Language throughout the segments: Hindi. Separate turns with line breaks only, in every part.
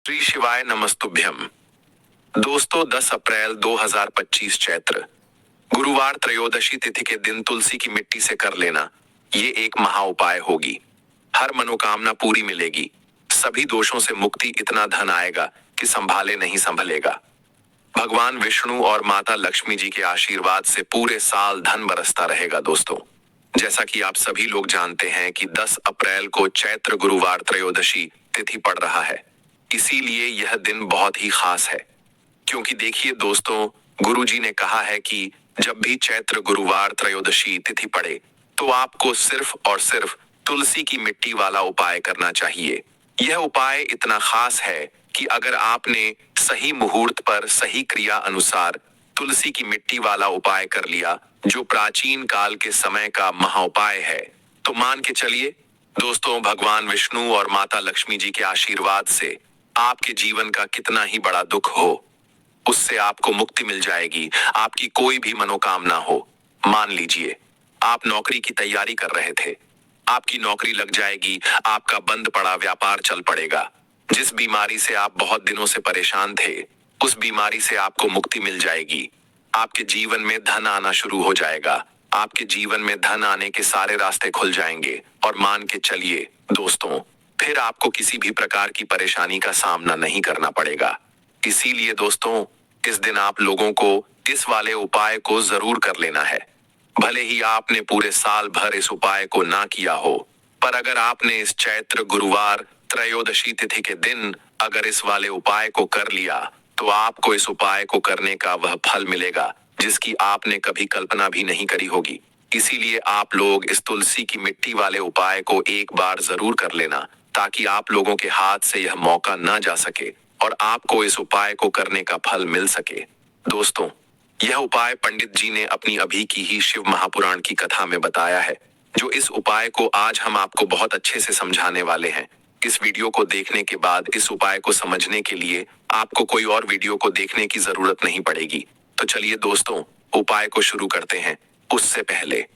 श्री शिवाय नमस्तुभ्यम। दोस्तों 10 अप्रैल 2025 चैत्र गुरुवार त्रयोदशी तिथि के दिन तुलसी की मिट्टी से कर लेना ये एक महा उपाय होगी। हर मनोकामना पूरी मिलेगी, सभी दोषों से मुक्ति, इतना धन आएगा कि संभाले नहीं संभलेगा। भगवान विष्णु और माता लक्ष्मी जी के आशीर्वाद से पूरे साल धन बरसता रहेगा। दोस्तों, जैसा कि आप सभी लोग जानते हैं कि 10 अप्रैल को चैत्र गुरुवार त्रयोदशी तिथि पड़ रहा है, इसीलिए यह दिन बहुत ही खास है। क्योंकि देखिए दोस्तों, गुरुजी ने कहा है कि जब भी चैत्र गुरुवार त्रयोदशी तिथि पड़े तो आपको सिर्फ और सिर्फ तुलसी की मिट्टी वाला उपाय करना चाहिए। यह उपाय इतना खास है कि अगर आपने सही मुहूर्त पर सही क्रिया अनुसार तुलसी की मिट्टी वाला उपाय कर लिया, जो प्राचीन काल के समय का महाउपाय है, तो मान के चलिए दोस्तों, भगवान विष्णु और माता लक्ष्मी जी के आशीर्वाद से आपके जीवन का कितना ही बड़ा दुख हो, उससे आपको मुक्ति मिल जाएगी। आपकी कोई भी मनोकामना हो, मान लीजिए आप नौकरी की तैयारी कर रहे थे, आपकी नौकरी लग जाएगी, आपका बंद पड़ा व्यापार चल पड़ेगा। जिस बीमारी से आप बहुत दिनों से परेशान थे, उस बीमारी से आपको मुक्ति मिल जाएगी। आपके जीवन में धन आना शुरू हो जाएगा, आपके जीवन में धन आने के सारे रास्ते खुल जाएंगे। और मान के चलिए दोस्तों, फिर आपको किसी भी प्रकार की परेशानी का सामना नहीं करना पड़ेगा। इसीलिए दोस्तों, इस दिन आप लोगों को इस वाले उपाय को जरूर कर लेना है। भले ही आपने पूरे साल भर इस उपाय को ना किया हो, पर अगर आपने इस चैत्र गुरुवार त्रयोदशी तिथि के दिन अगर इस वाले उपाय को कर लिया, तो आपको इस उपाय को करने का वह फल मिलेगा जिसकी आपने कभी कल्पना भी नहीं करी होगी। इसीलिए आप लोग इस तुलसी की मिट्टी वाले उपाय को एक बार जरूर कर लेना, ताकि आप लोगों के हाथ से यह मौका ना जा सके और आपको इस उपाय को करने का फल मिल सके। दोस्तों, यह उपाय पंडित जी ने अपनी अभी की ही शिव महापुराण की कथा में बताया है, जो इस उपाय को आज हम आपको बहुत अच्छे से समझाने वाले हैं। इस वीडियो को देखने के बाद इस उपाय को समझने के लिए आपको कोई और वीडियो को देखने की जरूरत नहीं पड़ेगी। तो चलिए दोस्तों, उपाय को शुरू करते हैं। उससे पहले,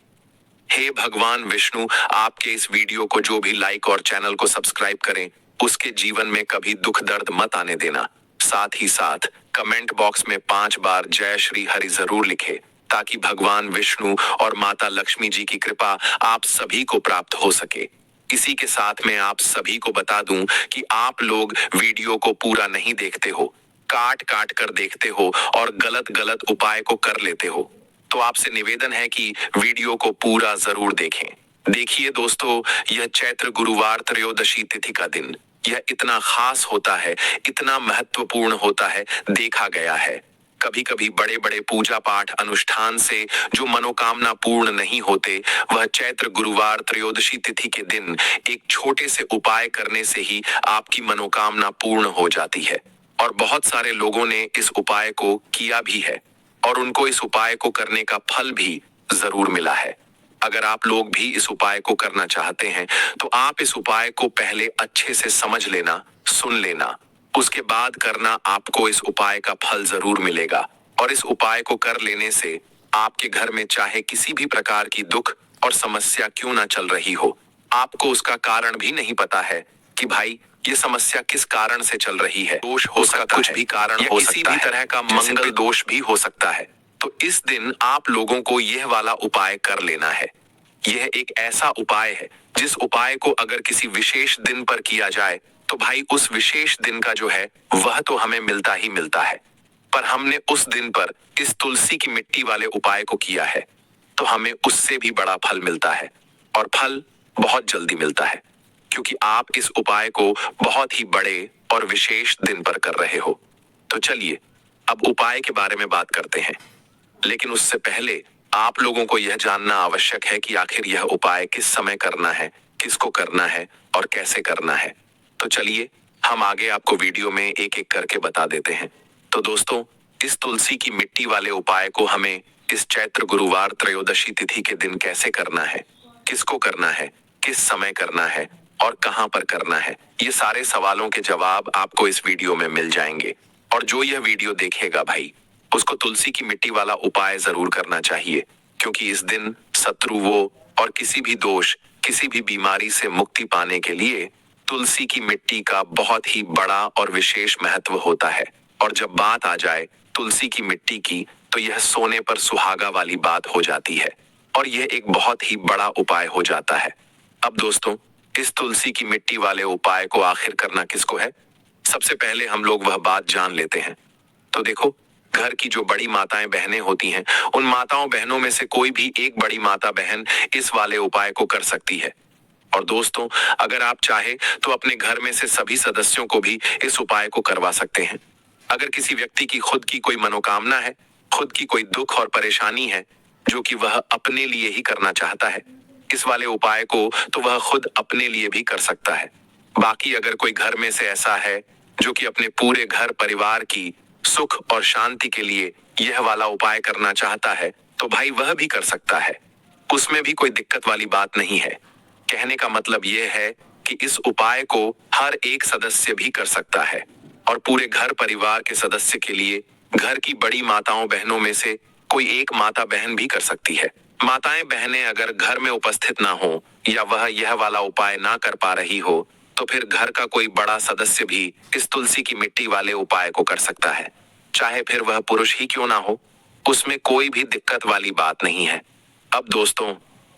हे भगवान विष्णु, आपके इस वीडियो को जो भी लाइक और चैनल को सब्सक्राइब करें, उसके जीवन में कभी दुख दर्द मत आने देना। साथ ही साथ कमेंट बॉक्स में 5 बार जय श्री हरि जरूर लिखे, ताकि भगवान विष्णु और माता लक्ष्मी जी की कृपा आप सभी को प्राप्त हो सके। इसी के साथ मैं आप सभी को बता दूं कि आप लोग वीडियो को पूरा नहीं देखते हो, काट काट कर देखते हो और गलत गलत उपाय को कर लेते हो। तो आपसे निवेदन है कि वीडियो को पूरा जरूर देखें। देखिए दोस्तों, यह चैत्र गुरुवार त्रयोदशी तिथि का दिन यह इतना खास होता है, इतना महत्वपूर्ण होता है, देखा गया है कभी कभी बड़े बड़े पूजा पाठ अनुष्ठान से जो मनोकामना पूर्ण नहीं होते, वह चैत्र गुरुवार त्रयोदशी तिथि के दिन एक छोटे से उपाय करने से ही आपकी मनोकामना पूर्ण हो जाती है। और बहुत सारे लोगों ने इस उपाय को किया भी है और उनको इस उपाय को करने का फल भी जरूर मिला है। अगर आप लोग भी इस उपाय को करना चाहते हैं, तो आप इस उपाय को पहले अच्छे से समझ लेना, सुन लेना, उसके बाद करना। आपको इस उपाय का फल जरूर मिलेगा। और इस उपाय को कर लेने से आपके घर में चाहे किसी भी प्रकार की दुख और समस्या क्यों ना चल रही हो, आपको उसका कारण भी नहीं पता है कि भाई ये समस्या किस कारण से चल रही है। दोष हो सकता है, कुछ भी कारण हो सकता है, किसी भी तरह का मंगल दोष भी हो सकता है। तो इस दिन आप लोगों को यह वाला उपाय कर लेना है। यह एक ऐसा उपाय है जिस उपाय को अगर किसी विशेष दिन पर किया जाए, तो भाई उस विशेष दिन का जो है वह तो हमें मिलता ही मिलता है। पर हमने उस दिन पर इस तुलसी की मिट्टी वाले उपाय को किया है, तो हमें उससे भी बड़ा फल मिलता है। और फल बहुत जल्दी मिलता है, क्योंकि आप इस उपाय को बहुत ही बड़े और विशेष दिन पर कर रहे हो। तो चलिए अब उपाय के बारे में बात करते हैं। लेकिन उससे पहले आप लोगों को यह जानना आवश्यक है कि आखिर यह उपाय किस समय करना है, किसको करना है और कैसे करना है। तो चलिए हम आगे आपको वीडियो में एक एक करके बता देते हैं। तो दोस्तों, इस तुलसी की मिट्टी वाले उपाय को हमें इस चैत्र गुरुवार त्रयोदशी तिथि के दिन कैसे करना है, किसको करना है, किस समय करना है और कहां पर करना है, ये सारे सवालों के जवाब आपको इस वीडियो में मिल जाएंगे। और जो यह वीडियो देखेगा भाई, उसको तुलसी की मिट्टी वाला उपाय जरूर करना चाहिए, क्योंकि इस दिन शत्रुओं और किसी भी दोष, किसी भी बीमारी से मुक्ति पाने के लिए तुलसी की मिट्टी का बहुत ही बड़ा और विशेष महत्व होता है। और जब बात आ जाए तुलसी की मिट्टी की, तो यह सोने पर सुहागा वाली बात हो जाती है और यह एक बहुत ही बड़ा उपाय हो जाता है। अब दोस्तों, इस तुलसी की मिट्टी वाले उपाय को आखिर करना किसको है? सबसे पहले हम लोग वह बात जान लेते हैं। तो देखो, घर की जो बड़ी माताएं बहनें होती हैं, उन माताओं बहनों में से कोई भी एक बड़ी माता बहन इस वाले उपाय को कर सकती है। और दोस्तों, अगर आप चाहे तो अपने घर में से सभी सदस्यों को भी इस उपाय को करवा सकते हैं। अगर किसी व्यक्ति की खुद की कोई मनोकामना है, खुद की कोई दुख और परेशानी है जो कि वह अपने लिए ही करना चाहता है, इस वाले उपाय को तो वह खुद अपने लिए भी कर सकता है। बाकी अगर कोई घर में से ऐसा है जो कि अपने पूरे घर परिवार की सुख और शांति के लिए यह वाला उपाय करना चाहता है, तो भाई वह भी कर सकता है। उसमें भी कोई दिक्कत वाली बात नहीं है। कहने का मतलब यह है कि इस उपाय को हर एक सदस्य भी कर सकता है और पूरे घर परिवार के सदस्य के लिए घर की बड़ी माताओं बहनों में से कोई एक माता बहन भी कर सकती है। माताएं बहनें अगर घर में उपस्थित ना हो या वह यह वाला उपाय ना कर पा रही हो, तो फिर घर का कोई बड़ा सदस्य भी इस तुलसी की मिट्टी वाले उपाय को कर सकता है। चाहे फिर वह पुरुष ही क्यों ना हो, उसमें कोई भी दिक्कत वाली बात नहीं है। अब दोस्तों,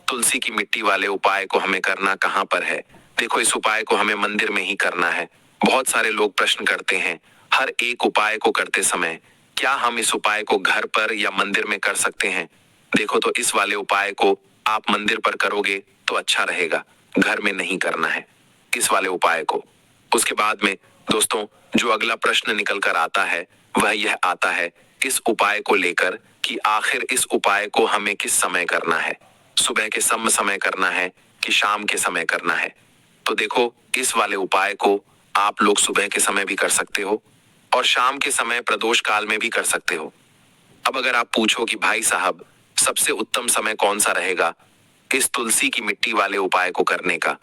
तुलसी की मिट्टी वाले उपाय को हमें करना कहाँ पर है? देखो, इस उपाय को हमें मंदिर में ही करना है। बहुत सारे लोग प्रश्न करते हैं हर एक उपाय को करते समय, क्या हम इस उपाय को घर पर या मंदिर में कर सकते हैं? देखो, तो इस वाले उपाय को आप मंदिर पर करोगे तो अच्छा रहेगा, घर में नहीं करना है इस वाले उपाय को। उसके बाद में दोस्तों, जो अगला प्रश्न निकल कर आता है वह यह आता है इस उपाय को लेकर कि आखिर इस उपाय को हमें किस समय करना है? सुबह के समय करना है कि शाम के समय करना है? तो देखो, इस वाले उपाय को आप लोग सुबह के समय भी कर सकते हो और शाम के समय प्रदोष काल में भी कर सकते हो। अब अगर आप पूछो कि भाई साहब, सबसे उत्तम समय कौन सा रहेगा इस तुलसी की मिट्टी वाले उपाय को करने का,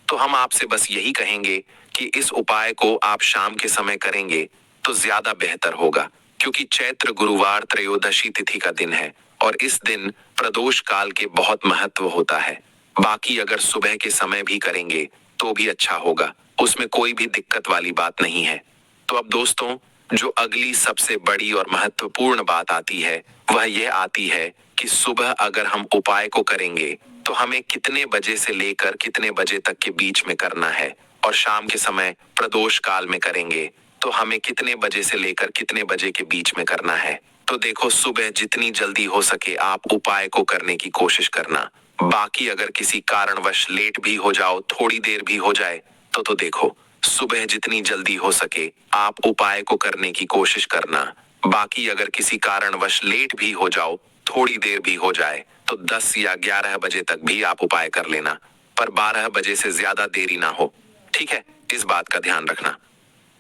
तो हम आपसे बस यही कहेंगे कि इस उपाय को आप शाम के समय करेंगे तो ज्यादा बेहतर होगा, क्योंकि चैत्र गुरुवार त्रयोदशी तिथि का दिन है और इस दिन प्रदोष काल के बहुत महत्व होता है। बाकी अगर सुबह के समय भी करेंगे तो भी अच्छा होगा, उसमें कोई भी दिक्कत वाली बात नहीं है। तो अब दोस्तों, जो अगली सबसे बड़ी और महत्वपूर्ण बात आती है वह यह आती है कि सुबह अगर हम उपाय को करेंगे तो हमें कितने बजे से लेकर कितने बजे तक के बीच में करना है, और शाम के समय प्रदोष काल में करेंगे तो हमें कितने बजे से लेकर कितने बजे के बीच में करना है। तो देखो, सुबह जितनी जल्दी हो सके आप उपाय को करने की कोशिश करना। बाकी अगर किसी कारणवश लेट भी हो जाओ, थोड़ी देर भी हो जाए, तो देखो, सुबह जितनी जल्दी हो सके आप उपाय को करने की कोशिश करना। बाकी अगर किसी कारणवश लेट भी हो जाओ, थोड़ी देर भी हो जाए, तो 10 या 11 बजे तक भी आप उपाय कर लेना, पर 12 बजे से ज्यादा देरी ना हो। ठीक है, इस बात का ध्यान रखना।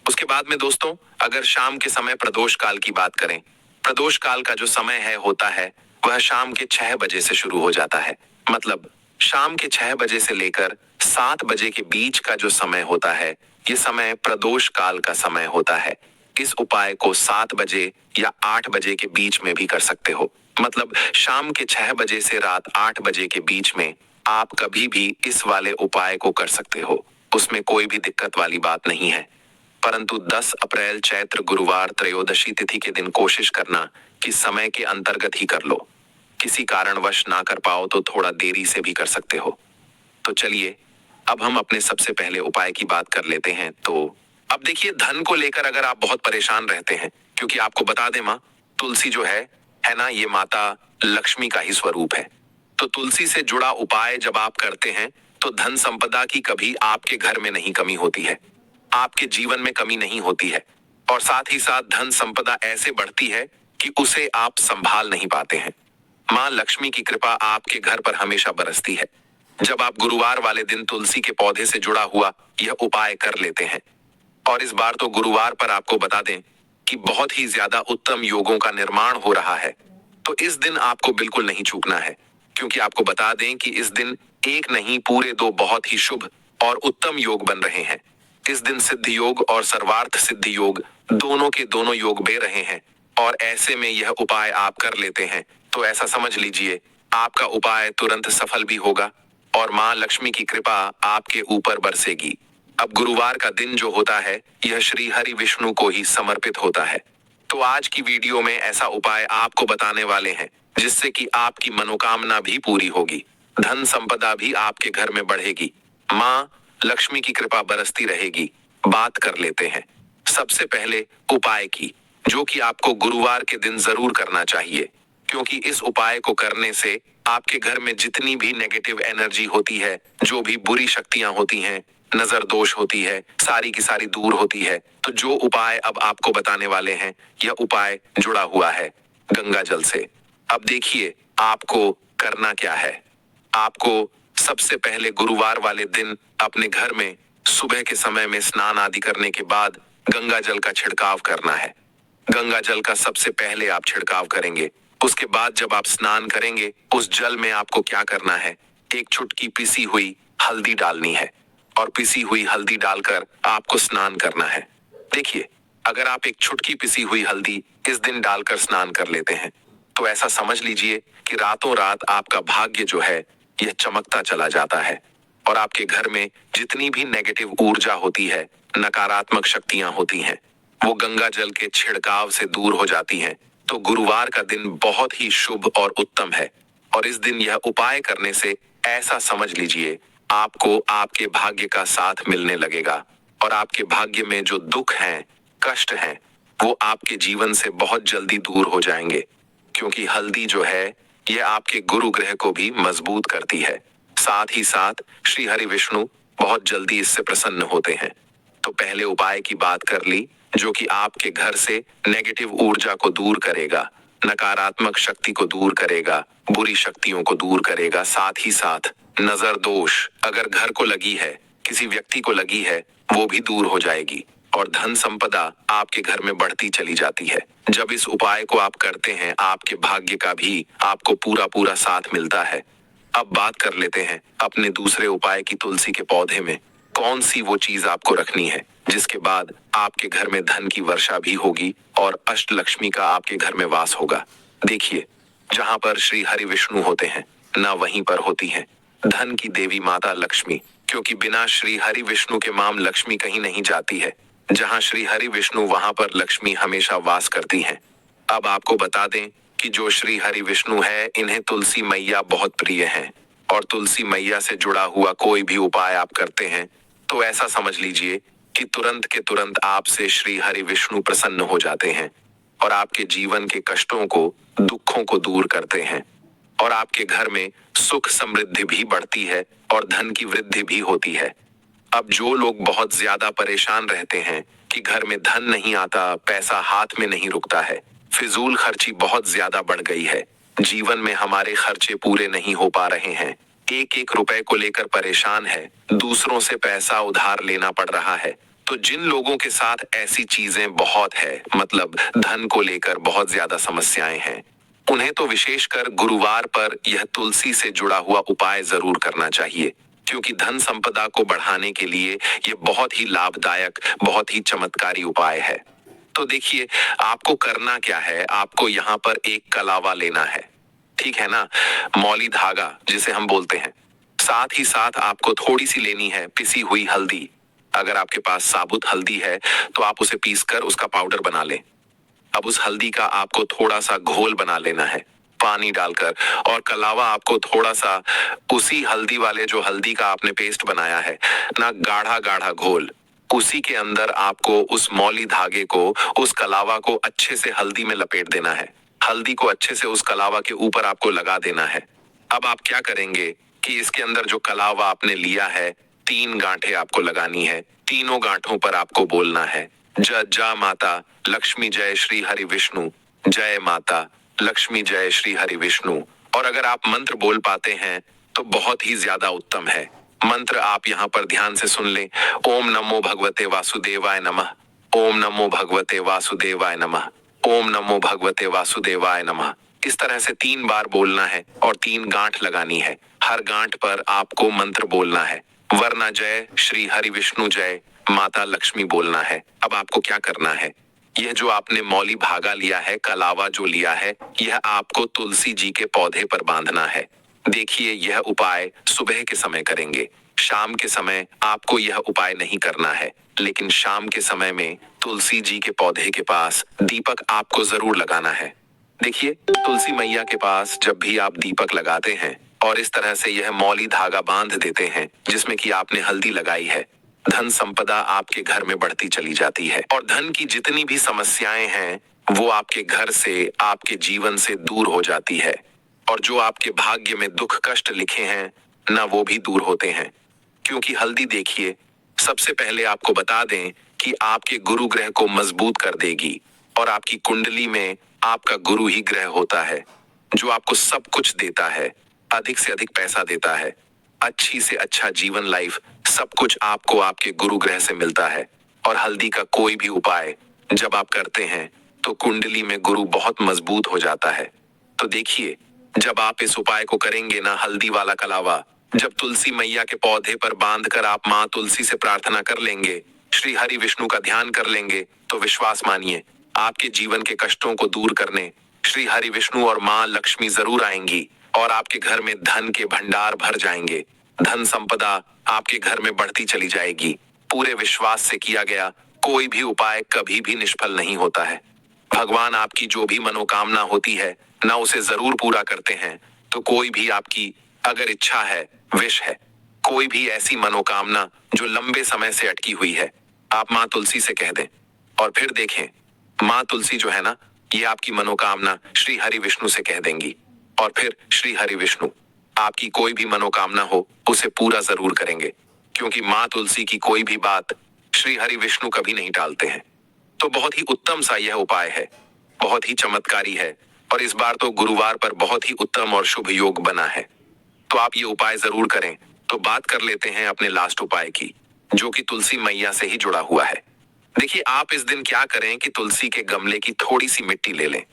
उसके बाद में दोस्तों, अगर शाम के समय प्रदोष काल की बात करें, प्रदोष काल का जो समय है होता है वह शाम के 6 बजे से शुरू हो जाता है। मतलब शाम के 6 बजे से लेकर 7 बजे के बीच का जो समय होता है, ये समय प्रदोष काल का समय होता है। इस उपाय को 7 बजे या 8 बजे के बीच में भी कर सकते हो। मतलब शाम के 6 बजे से रात 8 बजे के बीच में आप कभी भी इस वाले उपाय को कर सकते हो, उसमें कोई भी दिक्कत वाली बात नहीं है। परंतु 10 अप्रैल चैत्र गुरुवार त्रयोदशी तिथि के दिन कोशिश करना कि समय के अंतर्गत ही कर लो। किसी कारणवश ना कर पाओ तो थोड़ा देरी से भी कर सकते हो। तो चलिए, अब हम अपने सबसे पहले उपाय की बात कर लेते हैं। तो अब देखिए, धन को लेकर अगर आप बहुत परेशान रहते हैं, क्योंकि आपको बता दें माँ, तुलसी जो है ना, ये माता लक्ष्मी का ही स्वरूप है। तो तुलसी से जुड़ा उपाय जब आप करते हैं तो धन संपदा की कभी आपके घर में नहीं कमी होती है, आपके जीवन में कमी नहीं होती है, और साथ ही साथ धन संपदा ऐसे बढ़ती है कि उसे आप संभाल नहीं पाते हैं। माँ लक्ष्मी की कृपा आपके घर पर हमेशा बरसती है जब आप गुरुवार वाले दिन तुलसी के पौधे से जुड़ा हुआ यह उपाय कर लेते हैं। और इस बार तो गुरुवार पर आपको बता दें कि बहुत ही ज्यादा उत्तम योगों का निर्माण हो रहा है, तो इस दिन आपको बिल्कुल नहीं चूकना है, क्योंकि आपको बता दें कि इस दिन एक नहीं पूरे 2 बहुत ही शुभ और उत्तम योग बन रहे हैं। इस दिन सिद्ध योग और सर्वार्थ सिद्ध योग दोनों के दोनों योग बन रहे हैं, और ऐसे में यह उपाय आप कर लेते हैं तो ऐसा समझ लीजिए आपका उपाय तुरंत सफल भी होगा और माँ लक्ष्मी की कृपा आपके ऊपर बरसेगी। अब गुरुवार का दिन जो होता है यह श्री हरि विष्णु को ही समर्पित होता है। तो आज की वीडियो में ऐसा उपाय आपको बताने वाले हैं जिससे कि आपकी मनोकामना भी पूरी होगी, धन संपदा भी आपके घर में बढ़ेगी, माँ लक्ष्मी की कृपा बरसती रहेगी। बात कर लेते हैं सबसे पहले उपाय की, जो कि आपको गुरुवार के दिन जरूर करना चाहिए, क्योंकि इस उपाय को करने से आपके घर में जितनी भी नेगेटिव एनर्जी होती है, जो भी बुरी शक्तियां होती हैं, नजर दोष होती है, सारी की सारी दूर होती है। तो जो उपाय अब आपको बताने वाले हैं, यह उपाय जुड़ा हुआ है गंगा जल से। अब देखिए आपको करना क्या है। आपको सबसे पहले गुरुवार वाले दिन अपने घर में सुबह के समय में स्नान आदि करने के बाद गंगा जल का छिड़काव करना है। गंगा जल का सबसे पहले आप छिड़काव करेंगे। उसके बाद जब आप स्नान करेंगे, उस जल में आपको क्या करना है, एक चुटकी पिसी हुई हल्दी डालनी है और पिसी हुई हल्दी डालकर आपको स्नान करना है। देखिए, अगर आप एक चुटकी पिसी हुई हल्दी इस दिन डालकर स्नान कर लेते हैं, तो ऐसा समझ लीजिए कि रातों रात आपका भाग्य जो है यह चमकता चला जाता है और आपके घर में जितनी भी नेगेटिव ऊर्जा होती है, नकारात्मक शक्तियां होती हैं, वो गंगा जल के छिड़काव से दूर हो जाती हैं। तो गुरुवार का दिन बहुत ही शुभ और उत्तम है और इस दिन यह उपाय करने से ऐसा समझ लीजिए आपको आपके भाग्य का साथ मिलने लगेगा और आपके भाग्य में जो दुख हैं, कष्ट हैं, वो आपके जीवन से बहुत जल्दी दूर हो जाएंगे, क्योंकि हल्दी जो है यह आपके गुरु ग्रह को भी मजबूत करती है। साथ ही साथ श्री हरि विष्णु बहुत जल्दी इससे प्रसन्न होते हैं। तो पहले उपाय की बात कर ली, जो कि आपके घर से नेगेटिव ऊर्जा को दूर करेगा, नकारात्मक शक्ति को दूर करेगा, बुरी शक्तियों को दूर करेगा। साथ ही साथ नजर दोष अगर घर को लगी है, किसी व्यक्ति को लगी है, वो भी दूर हो जाएगी और धन संपदा आपके घर में बढ़ती चली जाती है। जब इस उपाय को आप करते हैं, आपके भाग्य का भी आपको पूरा पूरा साथ मिलता है। अब बात कर लेते हैं अपने दूसरे उपाय की। तुलसी के पौधे में कौन सी वो चीज आपको रखनी है जिसके बाद आपके घर में धन की वर्षा भी होगी और अष्ट लक्ष्मी का आपके घर में वास होगा। देखिए, जहां पर श्री हरि विष्णु होते हैं ना, वहीं पर होती है धन की देवी माता लक्ष्मी, क्योंकि बिना श्री हरि विष्णु के माम लक्ष्मी कहीं नहीं जाती है। जहां श्री हरि विष्णु वहां पर लक्ष्मी हमेशा वास करती हैं। अब आपको बता दें कि जो श्री हरि विष्णु है, इन्हें तुलसी मैया बहुत प्रिय हैं और तुलसी मैया से जुड़ा हुआ कोई भी उपाय आप करते हैं तो ऐसा समझ लीजिए कि तुरंत के तुरंत आपसे श्री हरि विष्णु प्रसन्न हो जाते हैं और आपके जीवन के कष्टों को, दुखों को दूर करते हैं और आपके घर में सुख समृद्धि भी बढ़ती है और धन की वृद्धि भी होती है। अब जो लोग बहुत ज्यादा परेशान रहते हैं कि घर में धन नहीं आता, पैसा हाथ में नहीं रुकता है, फिजूल खर्ची बहुत ज्यादा बढ़ गई है, जीवन में हमारे खर्चे पूरे नहीं हो पा रहे हैं, एक एक रुपए को लेकर परेशान है, दूसरों से पैसा उधार लेना पड़ रहा है, तो जिन लोगों के साथ ऐसी चीजें बहुत है, मतलब धन को लेकर बहुत ज्यादा समस्याएं हैं, उन्हें तो विशेषकर गुरुवार पर यह तुलसी से जुड़ा हुआ उपाय जरूर करना चाहिए, क्योंकि धन संपदा को बढ़ाने के लिए ये बहुत ही लाभदायक, बहुत ही चमत्कारी उपाय है। तो देखिए, आपको करना क्या है, आपको यहाँ पर एक कलावा लेना है, ठीक है ना, मौली धागा जिसे हम बोलते हैं। साथ ही साथ आपको थोड़ी सी लेनी है पिसी हुई हल्दी। अगर आपके पास साबुत हल्दी है तो आप उसे पीसकर उसका पाउडर बना लें। अब उस हल्दी का आपको थोड़ा सा घोल बना लेना है पानी डालकर, और कलावा आपको थोड़ा सा उसी हल्दी वाले, जो हल्दी का आपने पेस्ट बनाया है ना, गाढ़ा गाढ़ा घोल, उसी के अंदर आपको उस मौली धागे को, उस कलावा को अच्छे से हल्दी में लपेट देना है। हल्दी को अच्छे से उस कलावा के ऊपर आपको लगा देना है। अब आप क्या करेंगे कि इसके अंदर जो कलावा आपने लिया है, 3 गांठें आपको लगानी है। तीनों गांठों पर आपको बोलना है जा माता लक्ष्मी जय श्री हरि विष्णु, जय माता लक्ष्मी जय श्री हरि विष्णु। और अगर आप मंत्र बोल पाते हैं तो बहुत ही ज्यादा उत्तम है। मंत्र आप यहाँ पर ध्यान से सुन लें। ओम नमो भगवते वासुदेवाय नमः, ओम नमो भगवते वासुदेवाय नमः, ओम नमो भगवते वासुदेवाय नमः। इस तरह से 3 बार बोलना है और 3 गांठ लगानी है। हर गांठ पर आपको मंत्र बोलना है, वरना जय श्री हरि विष्णु जय माता लक्ष्मी बोलना है। अब आपको क्या करना है, यह जो आपने मौली भागा लिया है, कलावा जो लिया है, यह आपको तुलसी जी के पौधे पर बांधना है। देखिए, यह उपाय सुबह के समय करेंगे। शाम के समय आपको यह उपाय नहीं करना है, लेकिन शाम के समय में तुलसी जी के पौधे के पास दीपक आपको जरूर लगाना है। देखिए, तुलसी मैया के पास जब भी आप दीपक लगाते हैं और इस तरह से यह मौली धागा बांध देते हैं जिसमें कि आपने हल्दी लगाई है, धन संपदा आपके घर में बढ़ती चली जाती है और धन की जितनी भी समस्याएं हैं वो आपके घर से, आपके जीवन से दूर हो जाती है और जो आपके भाग्य में दुख कष्ट लिखे हैं ना, वो भी दूर होते हैं। क्योंकि हल्दी, देखिए, सबसे पहले आपको बता दें कि आपके गुरु ग्रह को मजबूत कर देगी और आपकी कुंडली में आपका गुरु ही ग्रह होता है जो आपको सब कुछ देता है, अधिक से अधिक पैसा देता है, अच्छी से अच्छा जीवन लाइफ, सब कुछ आपको आपके गुरु ग्रह से मिलता है। और हल्दी का कोई भी उपाय जब आप करते हैं तो कुंडली में गुरु बहुत मजबूत हो जाता है। तो देखिए, जब आप इस उपाय को करेंगे ना, हल्दी वाला कलावा, जब तुलसी मैया के पौधे पर बांधकर आप माँ तुलसी से प्रार्थना कर लेंगे, श्री हरि विष्णु का ध्यान कर लेंगे, तो विश्वास मानिए, आपके जीवन के कष्टों को दूर करने श्री हरि विष्णु और माँ लक्ष्मी जरूर आएंगी और आपके घर में धन के भंडार भर जाएंगे। धन संपदा आपके घर में बढ़ती चली जाएगी। पूरे विश्वास से किया गया कोई भी उपाय कभी भी निष्फल नहीं होता है। भगवान आपकी जो भी मनोकामना होती है ना, उसे जरूर पूरा करते हैं। तो कोई भी आपकी अगर इच्छा है, विश है, कोई भी ऐसी मनोकामना जो लंबे समय से अटकी हुई है, आप माँ तुलसी से कह दें और फिर देखें, माँ तुलसी जो है ना, ये आपकी मनोकामना श्री हरि विष्णु से कह देंगी और फिर श्री हरि विष्णु आपकी कोई भी मनोकामना हो उसे पूरा जरूर करेंगे, क्योंकि माँ तुलसी की कोई भी बात श्री हरि विष्णु कभी नहीं टालते हैं। तो बहुत ही उत्तम सा यह उपाय है, बहुत ही चमत्कारी है और इस बार तो गुरुवार पर बहुत ही उत्तम और शुभ योग बना है। तो आप ये उपाय जरूर करें। तो बात कर लेते हैं अपने लास्ट उपाय की, जो कि तुलसी मैया से ही जुड़ा हुआ है। देखिए, आप इस दिन क्या करें कि तुलसी के गमले की थोड़ी सी मिट्टी ले लें,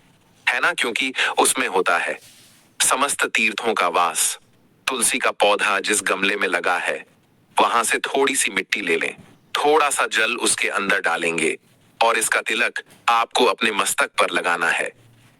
है ना, क्योंकि उसमें होता है समस्त तीर्थों का वास। तुलसी का पौधा जिस गमले में लगा है वहां से थोड़ी सी मिट्टी ले लें, थोड़ा सा जल उसके अंदर डालेंगे और इसका तिलक आपको अपने मस्तक पर लगाना है।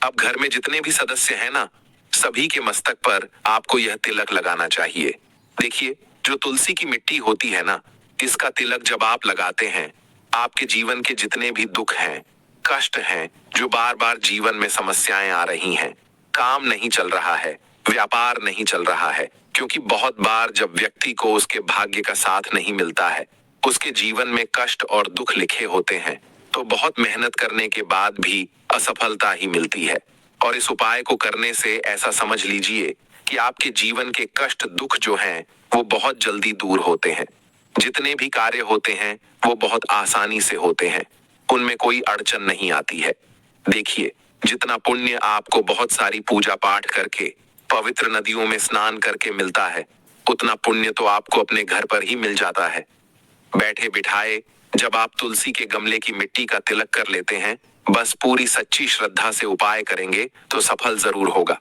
अब घर में जितने भी सदस्य हैं ना, सभी के मस्तक पर आपको यह तिलक लगाना चाहिए। देखिए, जो तुलसी की मिट्टी होती है ना, इसका तिलक जब आप लगाते हैं, आपके जीवन के जितने भी दुख हैं, कष्ट हैं, जो बार बार जीवन में समस्याएं आ रही हैं, काम नहीं चल रहा है, व्यापार नहीं चल रहा है, क्योंकि बहुत बार जब व्यक्ति को उसके भाग्य का साथ नहीं मिलता है, उसके जीवन में कष्ट और दुख लिखे होते हैं, तो बहुत मेहनत करने के बाद भी असफलता ही मिलती है। और इस उपाय को करने से ऐसा समझ लीजिए कि आपके जीवन के कष्ट दुख जो हैं वो बहुत जल्दी दूर होते हैं। जितने भी कार्य होते हैं वो बहुत आसानी से होते हैं, उनमें कोई अड़चन नहीं आती है। देखिए, जितना पुण्य आपको बहुत सारी पूजा पाठ करके, पवित्र नदियों में स्नान करके मिलता है, उतना पुण्य तो आपको अपने घर पर ही मिल जाता है। बैठे बिठाए जब आप तुलसी के गमले की मिट्टी का तिलक कर लेते हैं, बस पूरी सच्ची श्रद्धा से उपाय करेंगे तो सफल जरूर होगा।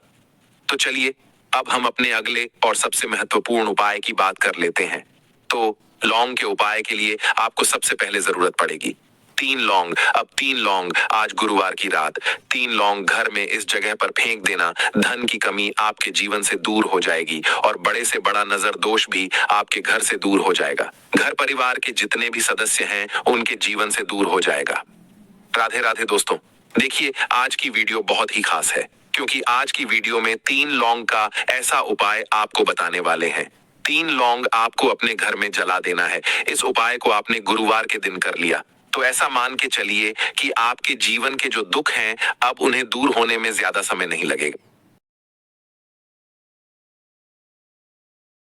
तो चलिए, अब हम अपने अगले और सबसे महत्वपूर्ण उपाय की बात कर लेते हैं। तो लौंग के उपाय के लिए आपको सबसे पहले जरूरत पड़ेगी 3 लौंग। अब 3 लौंग आज गुरुवार की रात 3 लौंग घर में इस जगह पर फेंक देना। धन की कमी आपके जीवन से दूर हो जाएगी और बड़े से बड़ा नजर दोष भी आपके घर से दूर हो जाएगा। घर परिवार के जितने भी सदस्य हैं उनके जीवन से दूर हो जाएगा। राधे राधे दोस्तों, देखिए, आज की वीडियो बहुत ही खास है, क्योंकि आज की वीडियो में 3 लौंग का ऐसा उपाय आपको बताने वाले हैं। 3 लौंग आपको अपने घर में जला देना है। इस उपाय को आपने गुरुवार के दिन कर लिया तो ऐसा मान के चलिए कि आपके जीवन के जो दुख हैं अब उन्हें दूर होने में ज्यादा समय नहीं लगेगा।